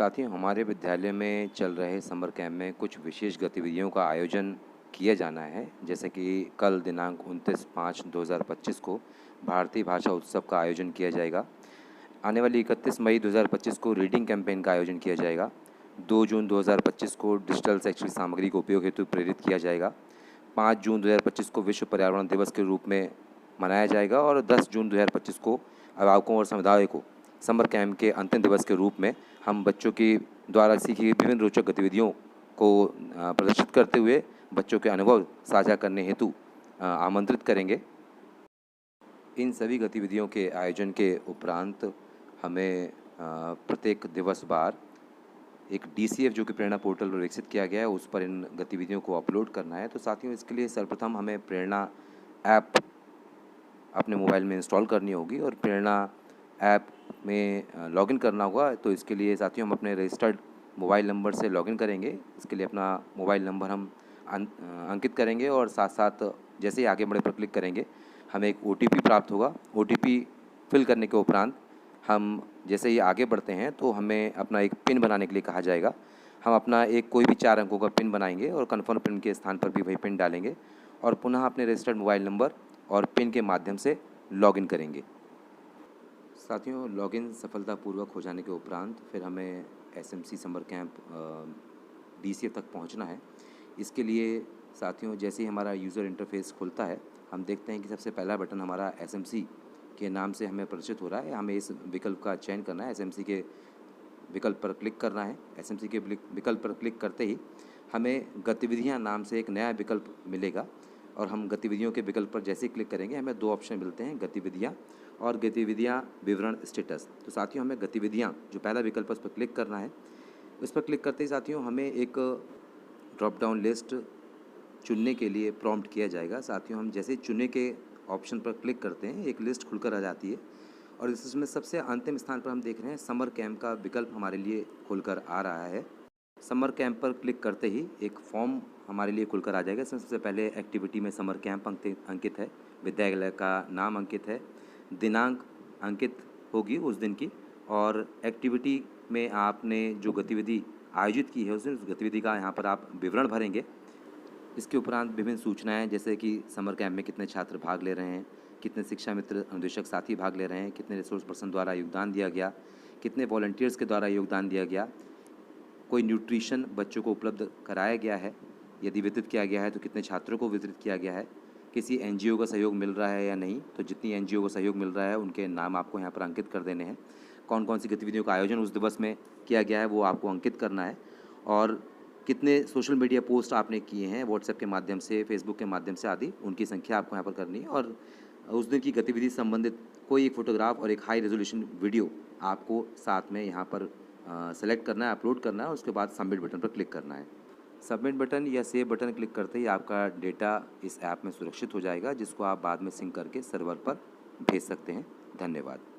साथियों, हमारे विद्यालय में चल रहे समर कैंप में कुछ विशेष गतिविधियों का आयोजन किया जाना है। जैसे कि कल दिनांक 29/5/2025 को भारतीय भाषा उत्सव का आयोजन किया जाएगा। आने वाली 31 मई 2025 को रीडिंग कैंपेन का आयोजन किया जाएगा। 2 जून 2025 को डिजिटल शैक्षिक सामग्री के उपयोग हेतु प्रेरित किया जाएगा। 5 जून 2025 को विश्व पर्यावरण दिवस के रूप में मनाया जाएगा और 10 जून 2025 को अभिभावकों और समुदाय को समर कैंप के अंतिम दिवस के रूप में हम बच्चों की द्वारा सीखी गई विभिन्न रोचक गतिविधियों को प्रदर्शित करते हुए बच्चों के अनुभव साझा करने हेतु आमंत्रित करेंगे। इन सभी गतिविधियों के आयोजन के उपरांत हमें प्रत्येक दिवस बार एक DCF जो कि प्रेरणा पोर्टल पर विकसित किया गया है उस पर इन गतिविधियों को अपलोड करना है। तो साथियों, इसके लिए सर्वप्रथम हमें प्रेरणा ऐप अपने मोबाइल में इंस्टॉल करनी होगी और प्रेरणा ऐप में लॉगिन करना होगा। तो इसके लिए साथियों हम अपने रजिस्टर्ड मोबाइल नंबर से लॉगिन करेंगे। इसके लिए अपना मोबाइल नंबर हम अंकित करेंगे और साथ साथ जैसे ही आगे बढ़े पर क्लिक करेंगे हमें एक OTP प्राप्त होगा। OTP फिल करने के उपरांत हम जैसे ही आगे बढ़ते हैं तो हमें अपना एक पिन बनाने के लिए कहा जाएगा। हम अपना एक कोई भी 4 अंकों का पिन बनाएंगे और कन्फर्म पिन के स्थान पर भी वही पिन डालेंगे और पुनः अपने रजिस्टर्ड मोबाइल नंबर और पिन के माध्यम से लॉगिन करेंगे। साथियों, लॉगिन सफलतापूर्वक हो जाने के उपरांत फिर हमें SMC समर कैंप DCF तक पहुंचना है। इसके लिए साथियों जैसे ही हमारा यूज़र इंटरफेस खुलता है हम देखते हैं कि सबसे पहला बटन हमारा SMC के नाम से हमें प्रदर्शित हो रहा है। हमें इस विकल्प का चयन करना है, SMC के विकल्प पर क्लिक करना है। SMC के विकल्प पर क्लिक करते ही हमें गतिविधियां नाम से एक नया विकल्प मिलेगा और हम गतिविधियों के विकल्प पर जैसे ही क्लिक करेंगे हमें 2 ऑप्शन मिलते हैं, गतिविधियां और गतिविधियां विवरण स्टेटस। तो साथियों हमें गतिविधियां जो पहला विकल्प है उस पर क्लिक करना है। उस पर क्लिक करते ही साथियों हमें एक ड्रॉप डाउन लिस्ट चुनने के लिए प्रॉम्प्ट किया जाएगा। साथियों हम जैसे ही चुनने के ऑप्शन पर क्लिक करते हैं एक लिस्ट खुलकर आ जाती है और इसमें सबसे अंतिम स्थान पर हम देख रहे हैं समर कैंप का विकल्प हमारे लिए खुलकर आ रहा है। समर कैंप पर क्लिक करते ही एक फॉर्म हमारे लिए खुलकर आ जाएगा। इसमें सबसे पहले एक्टिविटी में समर कैंप अंकित है, विद्यालय का नाम अंकित है, दिनांक अंकित होगी उस दिन की और एक्टिविटी में आपने जो गतिविधि आयोजित की है उस गतिविधि का यहाँ पर आप विवरण भरेंगे। इसके उपरांत विभिन्न सूचनाएं जैसे कि समर कैंप में कितने छात्र भाग ले रहे हैं, कितने शिक्षा मित्र अनुदेशक साथी भाग ले रहे हैं, कितने रिसोर्स पर्सन द्वारा योगदान दिया गया, कितने वॉलंटियर्स के द्वारा योगदान दिया गया, कोई न्यूट्रिशन बच्चों को उपलब्ध कराया गया है, यदि वितरित किया गया है तो कितने छात्रों को वितरित किया गया है, किसी NGO का सहयोग मिल रहा है या नहीं, तो जितनी NGO का सहयोग मिल रहा है उनके नाम आपको यहाँ पर अंकित कर देने हैं। कौन कौन सी गतिविधियों का आयोजन उस दिवस में किया गया है वो आपको अंकित करना है और कितने सोशल मीडिया पोस्ट आपने किए हैं व्हाट्सएप के माध्यम से, फेसबुक के माध्यम से आदि, उनकी संख्या आपको यहाँ पर करनी है और उस दिन की गतिविधि से संबंधित कोई एक फ़ोटोग्राफ और एक हाई रेजोल्यूशन वीडियो आपको साथ में यहाँ पर सेलेक्ट करना है, अपलोड करना है और उसके बाद सबमिट बटन पर क्लिक करना है। सबमिट बटन या सेव बटन क्लिक करते ही आपका डेटा इस ऐप में सुरक्षित हो जाएगा जिसको आप बाद में सिंक करके सर्वर पर भेज सकते हैं। धन्यवाद।